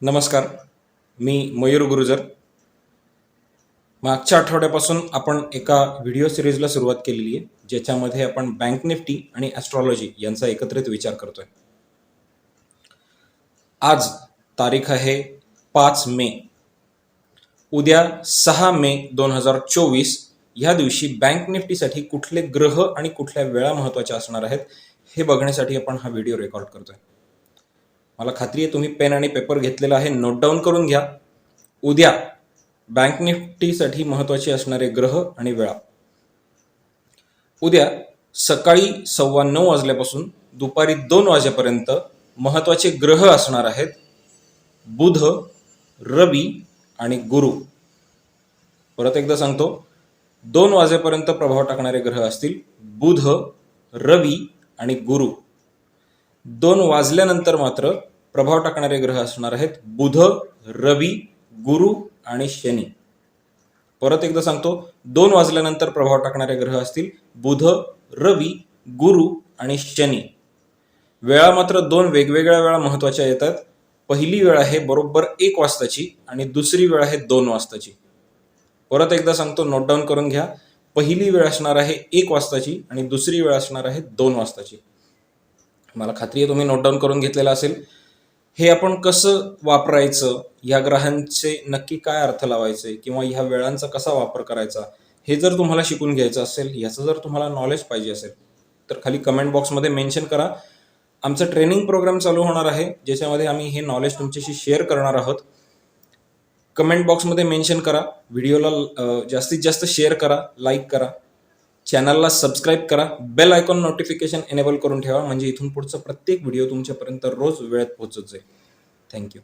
नमस्कार. मी मयूर गुरुजर. मागच्या आठवड्यापासून आपण एका व्हिडिओ सिरीजला सुरुवात केलेली आहे, ज्याच्यामध्ये आपण बँक निफ्टी आणि ॲस्ट्रॉलॉजी यांचा एकत्रित विचार करतोय. आज तारीख आहे 5 मे. उद्या 6 मे 2024 ह्या दिवशी बँक निफ्टीसाठी कुठले ग्रह आणि कुठल्या वेळा महत्त्वाच्या असणार आहेत हे बघण्यासाठी आपण हा व्हिडिओ रेकॉर्ड करतोय. मला खात्री आहे तुम्ही पेन आणि पेपर घेतलेला आहे, नोट डाऊन करून घ्या. उद्या बँक निफ्टीसाठी महत्त्वाचे असणारे ग्रह आणि वेळा. उद्या सकाळी 9:15 वाजल्यापासून दुपारी 2 वाजेपर्यंत महत्त्वाचे ग्रह असणार आहेत बुध, रवी आणि गुरु. परत एकदा सांगतो, 2 वाजेपर्यंत प्रभाव टाकणारे ग्रह असतील बुध, रवी आणि गुरु. 2 वाजल्यानंतर मात्र प्रभाव टाकणारे ग्रह असणार आहेत बुध, रवी, गुरु आणि शनी. परत एकदा सांगतो, 2 वाजल्यानंतर प्रभाव टाकणारे ग्रह असतील बुध, रवी, गुरु आणि शनी. वेळा मात्र 2 वेगवेगळ्या वेळा महत्त्वाच्या येतात. पहिली वेळ आहे बरोबर 1 वाजताची आणि दुसरी वेळ आहे 2 वाजताची. परत एकदा सांगतो, नोट डाऊन करून घ्या. पहिली वेळ असणार आहे 1 वाजताची आणि दुसरी वेळ असणार आहे 2 वाजताची. मला खात्री आहे तुम्ही नोट डाऊन करून घेतलेलं असेल. हे आपण कसं वापरायचं, ह्या ग्रहांचे नक्की काय अर्थ लावायचे किंवा ह्या वेळांचा कसा वापर करायचा, हे जर तुम्हाला शिकून घ्यायचं असेल, ह्याचं जर तुम्हाला नॉलेज पाहिजे असेल तर खाली कमेंट बॉक्समध्ये मेन्शन करा. आमचा ट्रेनिंग प्रोग्राम चालू होणार आहे, ज्याच्यामध्ये आम्ही हे नॉलेज तुमच्याशी शेअर करणार आहोत. कमेंट बॉक्समध्ये मेन्शन करा. व्हिडिओला जास्तीत जास्त शेअर करा, लाईक करा, चॅनलला सबस्क्राईब करा, बेल आयकॉन नोटिफिकेशन एनेबल करून ठेवा, म्हणजे इथून पुढचा प्रत्येक व्हिडिओ तुमच्यापर्यंत रोज वेळेत पोहोचत जाईल. थँक्यू.